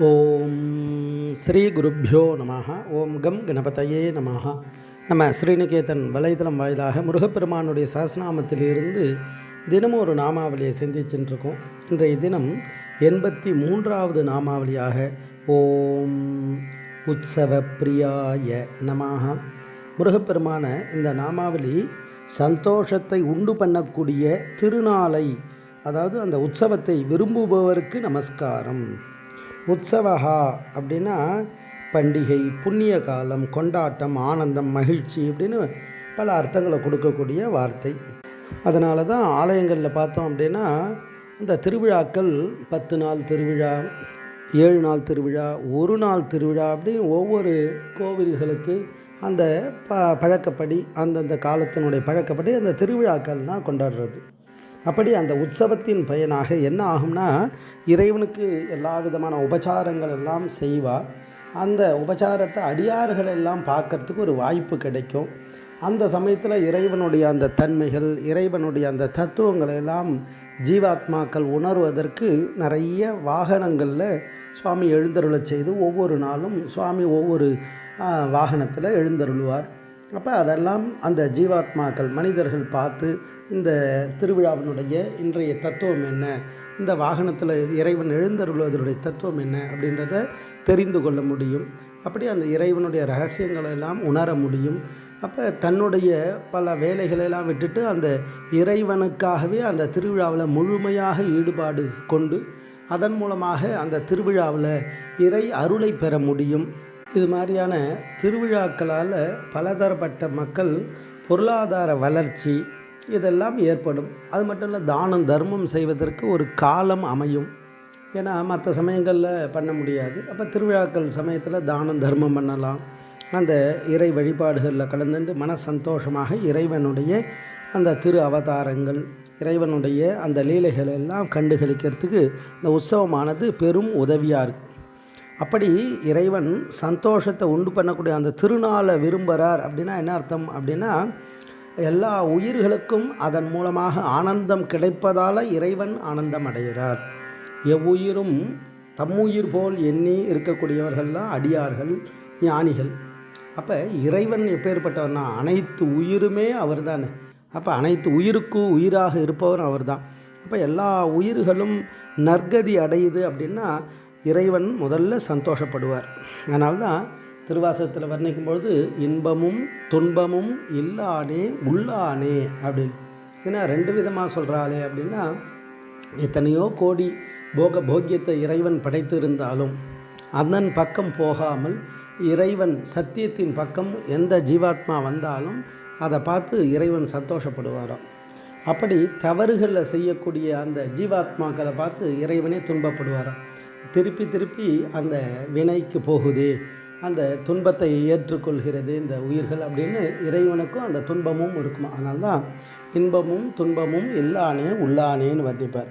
ஓம் ஸ்ரீ குருப்யோ நமஹ. ஓம் கம் கணபதையே நமஹ. நம்ம ஸ்ரீநிகேதன் வலைதளம் வாயிலாக முருகப்பெருமானுடைய சஹஸ்ரநாமத்திலிருந்து தினமும் ஒரு நாமாவளியை சிந்திச்சுட்டுருக்கோம். இன்றைய தினம் 83வது நாமாவளியாக ஓம் உற்சவ பிரியாய நமஹ. முருகப்பெருமான இந்த நாமாவளி சந்தோஷத்தை உண்டு பண்ணக்கூடிய திருநாளை, அதாவது அந்த உற்சவத்தை விரும்புபவருக்கு நமஸ்காரம். உற்சவஹா அப்படின்னா பண்டிகை, புண்ணிய காலம், கொண்டாட்டம், ஆனந்தம், மகிழ்ச்சி இப்படின்னு பல அர்த்தங்களை கொடுக்கக்கூடிய வார்த்தை. அதனால தான் ஆலயங்களில் பார்த்தோம் அப்படின்னா அந்த திருவிழாக்கள் 10 நாள் திருவிழா, 7 நாள் திருவிழா, ஒரு நாள் திருவிழா அப்படின்னு ஒவ்வொரு கோவில்களுக்கு அந்த பழக்கப்படி, அந்தந்த காலத்தினுடைய பழக்கப்படி அந்த திருவிழாக்கள்னால் கொண்டாடுறது. அப்படி அந்த உற்சவத்தின் பயனாக என்ன ஆகும்னா, இறைவனுக்கு எல்லா விதமான உபச்சாரங்கள் எல்லாம் செய்வார். அந்த உபச்சாரத்தை அடியார்கள் எல்லாம் பார்க்கறதுக்கு ஒரு வாய்ப்பு கிடைக்கும். அந்த சமயத்தில் இறைவனுடைய அந்த தன்மைகள், இறைவனுடைய அந்த தத்துவங்களை எல்லாம் ஜீவாத்மாக்கள் உணர்வதற்கு நிறைய வாகனங்களில் சுவாமி எழுந்தருளச் செய்து ஒவ்வொரு நாளும் சுவாமி ஒவ்வொரு வாகனத்தில் எழுந்தருளுவார். அப்போ அதெல்லாம் அந்த ஜீவாத்மாக்கள், மனிதர்கள் பார்த்து இந்த திருவிழாவினுடைய இன்றைய தத்துவம் என்ன, இந்த வாகனத்தில் இறைவன் எழுந்தருள்வதனுடைய தத்துவம் என்ன அப்படின்றத தெரிந்து கொள்ள முடியும். அப்படி அந்த இறைவனுடைய ரகசியங்களெல்லாம் உணர முடியும். அப்போ தன்னுடைய பல வேலைகளெல்லாம் விட்டுட்டு அந்த இறைவனுக்காகவே அந்த திருவிழாவில் முழுமையாக ஈடுபாடு கொண்டு அதன் மூலமாக அந்த திருவிழாவில் இறை அருளை பெற முடியும். இது மாதிரியான திருவிழாக்களால் பலதரப்பட்ட மக்கள் பொருளாதார வளர்ச்சி இதெல்லாம் ஏற்படும். அது மட்டும் இல்லை, தானம் தர்மம் செய்வதற்கு ஒரு காலம் அமையும். ஏன்னா மற்ற சமயங்களில் பண்ண முடியாது. அப்போ திருவிழாக்கள் சமயத்தில் தானம் தர்மம் பண்ணலாம். அந்த இறை வழிபாடுகளில் கலந்துட்டு மன சந்தோஷமாக இறைவனுடைய அந்த திரு அவதாரங்கள், இறைவனுடைய அந்த லீலைகள் எல்லாம் கண்டுகளிக்கிறதுக்கு இந்த உற்சவமானது பெரும் உதவியாக இருக்குது. அப்படி இறைவன் சந்தோஷத்தை உண்டு பண்ணக்கூடிய அந்த திருநாளை விரும்புகிறார் அப்படின்னா என்ன அர்த்தம் அப்படின்னா, எல்லா உயிர்களுக்கும் அதன் மூலமாக ஆனந்தம் கிடைப்பதால் இறைவன் ஆனந்தம் அடைகிறார். எவ்வுயிரும் தம்முயிர் போல் எண்ணி இருக்கக்கூடியவர்கள்லாம் அடியார்கள், ஞானிகள். அப்போ இறைவன் எப்பேற்பட்டவர்னா அனைத்து உயிருமே அவர் தானே. அப்போ அனைத்து உயிருக்கும் உயிராக இருப்பவர் அவர் தான். அப்போ எல்லா உயிர்களும் நற்கதி அடையுது அப்படின்னா இறைவன் முதல்ல சந்தோஷப்படுவார். அதனால்தான் திருவாசகத்தில் வர்ணிக்கும்பொழுது இன்பமும் துன்பமும் இல்லானே உள்ளானே அப்படின்னு. ஏன்னா 2 விதமாக சொல்கிறாளே அப்படின்னா, எத்தனையோ கோடி போக்கியத்தை இறைவன் படைத்து இருந்தாலும் அதன் பக்கம் போகாமல் இறைவன் சத்தியத்தின் பக்கம் எந்த ஜீவாத்மா வந்தாலும் அதை பார்த்து இறைவன் சந்தோஷப்படுவாராம். அப்படி தவறுகளில் செய்யக்கூடிய அந்த ஜீவாத்மாக்களை பார்த்து இறைவனே துன்பப்படுவாராம். திருப்பி திருப்பி அந்த வினைக்கு போகுது, அந்த துன்பத்தை ஏற்றுக்கொள்கிறது இந்த உயிர்கள் அப்படின்னு இறைவனுக்கும் அந்த துன்பமும் இருக்குமா. அதனால்தான் இன்பமும் துன்பமும் இல்லானே உள்ளானேன்னு வர்ணிப்பார்.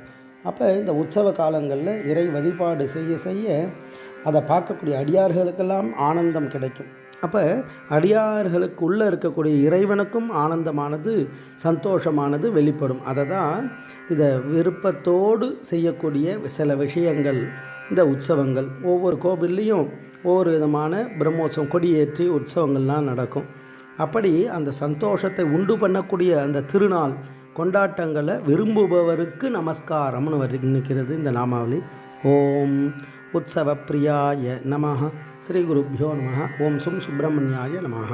அப்போ இந்த உற்சவ காலங்களில் இறை வழிபாடு செய்ய செய்ய அதை பார்க்கக்கூடிய அடியார்களுக்கெல்லாம் ஆனந்தம் கிடைக்கும். அப்போ அடியார்களுக்கு உள்ளே இருக்கக்கூடிய இறைவனுக்கும் ஆனந்தமானது, சந்தோஷமானது வெளிப்படும். அதை தான் இதை விருப்பத்தோடு செய்யக்கூடிய சில விஷயங்கள் இந்த உற்சவங்கள். ஒவ்வொரு கோவில்லையும் ஒவ்வொரு விதமான பிரம்மோற்சவம், கொடியேற்றி உற்சவங்கள்லாம் நடக்கும். அப்படி அந்த சந்தோஷத்தை உண்டு பண்ணக்கூடிய அந்த திருநாள் கொண்டாட்டங்களை விரும்புபவருக்கு நமஸ்காரம்னு வர்ணிக்கிறது இந்த நாமாவளி. ஓம் உற்சவ பிரியாய நமஹ. ஸ்ரீ குருப்யோ நமஹ. ஓம் சும் சுப்பிரமணியாய நமஹ.